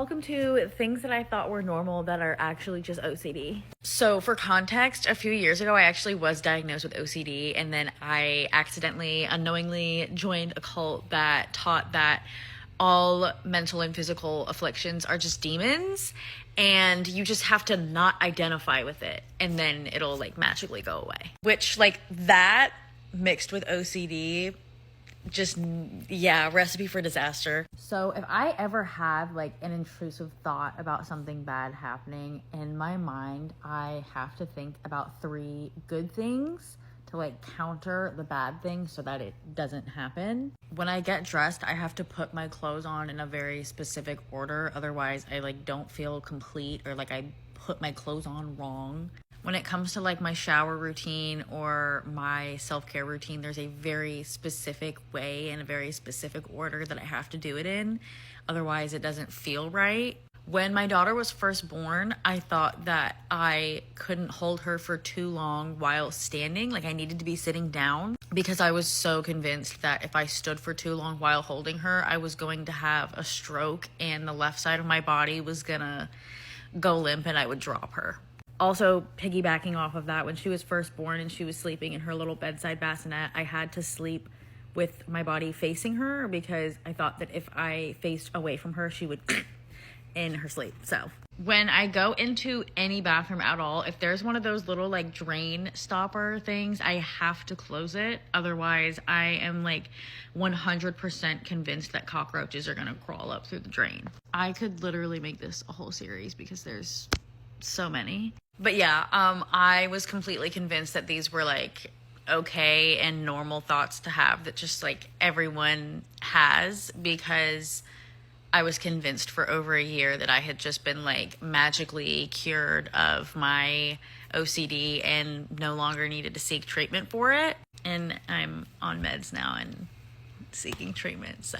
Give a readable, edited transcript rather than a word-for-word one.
Welcome to things that I thought were normal that are actually just OCD. So for context, a few years ago, I actually was diagnosed with OCD, and then I accidentally, unknowingly joined a cult that taught that all mental and physical afflictions are just demons, and you just have to not identify with it, and then it'll like magically go away. Which, like, that mixed with OCD, just, yeah, recipe for disaster. So if I ever have like an intrusive thought about something bad happening in my mind, I have to think about 3 good things to like counter the bad thing so that it doesn't happen. When I get dressed, I have to put my clothes on in a very specific order, otherwise I like don't feel complete, or like I put my clothes on wrong. When it comes to like my shower routine or my self-care routine, there's a very specific way and a very specific order that I have to do it in. Otherwise, it doesn't feel right. When my daughter was first born, I thought that I couldn't hold her for too long while standing. Like, I needed to be sitting down because I was so convinced that if I stood for too long while holding her, I was going to have a stroke and the left side of my body was gonna go limp and I would drop her. Also, piggybacking off of that, when she was first born and she was sleeping in her little bedside bassinet, I had to sleep with my body facing her because I thought that if I faced away from her, she would in her sleep. So when I go into any bathroom at all, if there's one of those little like drain stopper things, I have to close it. Otherwise, I am like 100% convinced that cockroaches are gonna crawl up through the drain. I could literally make this a whole series because there's so many. But yeah, I was completely convinced that these were like okay and normal thoughts to have that just like everyone has, because I was convinced for over a year that I had just been like magically cured of my OCD and no longer needed to seek treatment for it. And I'm on meds now and seeking treatment, so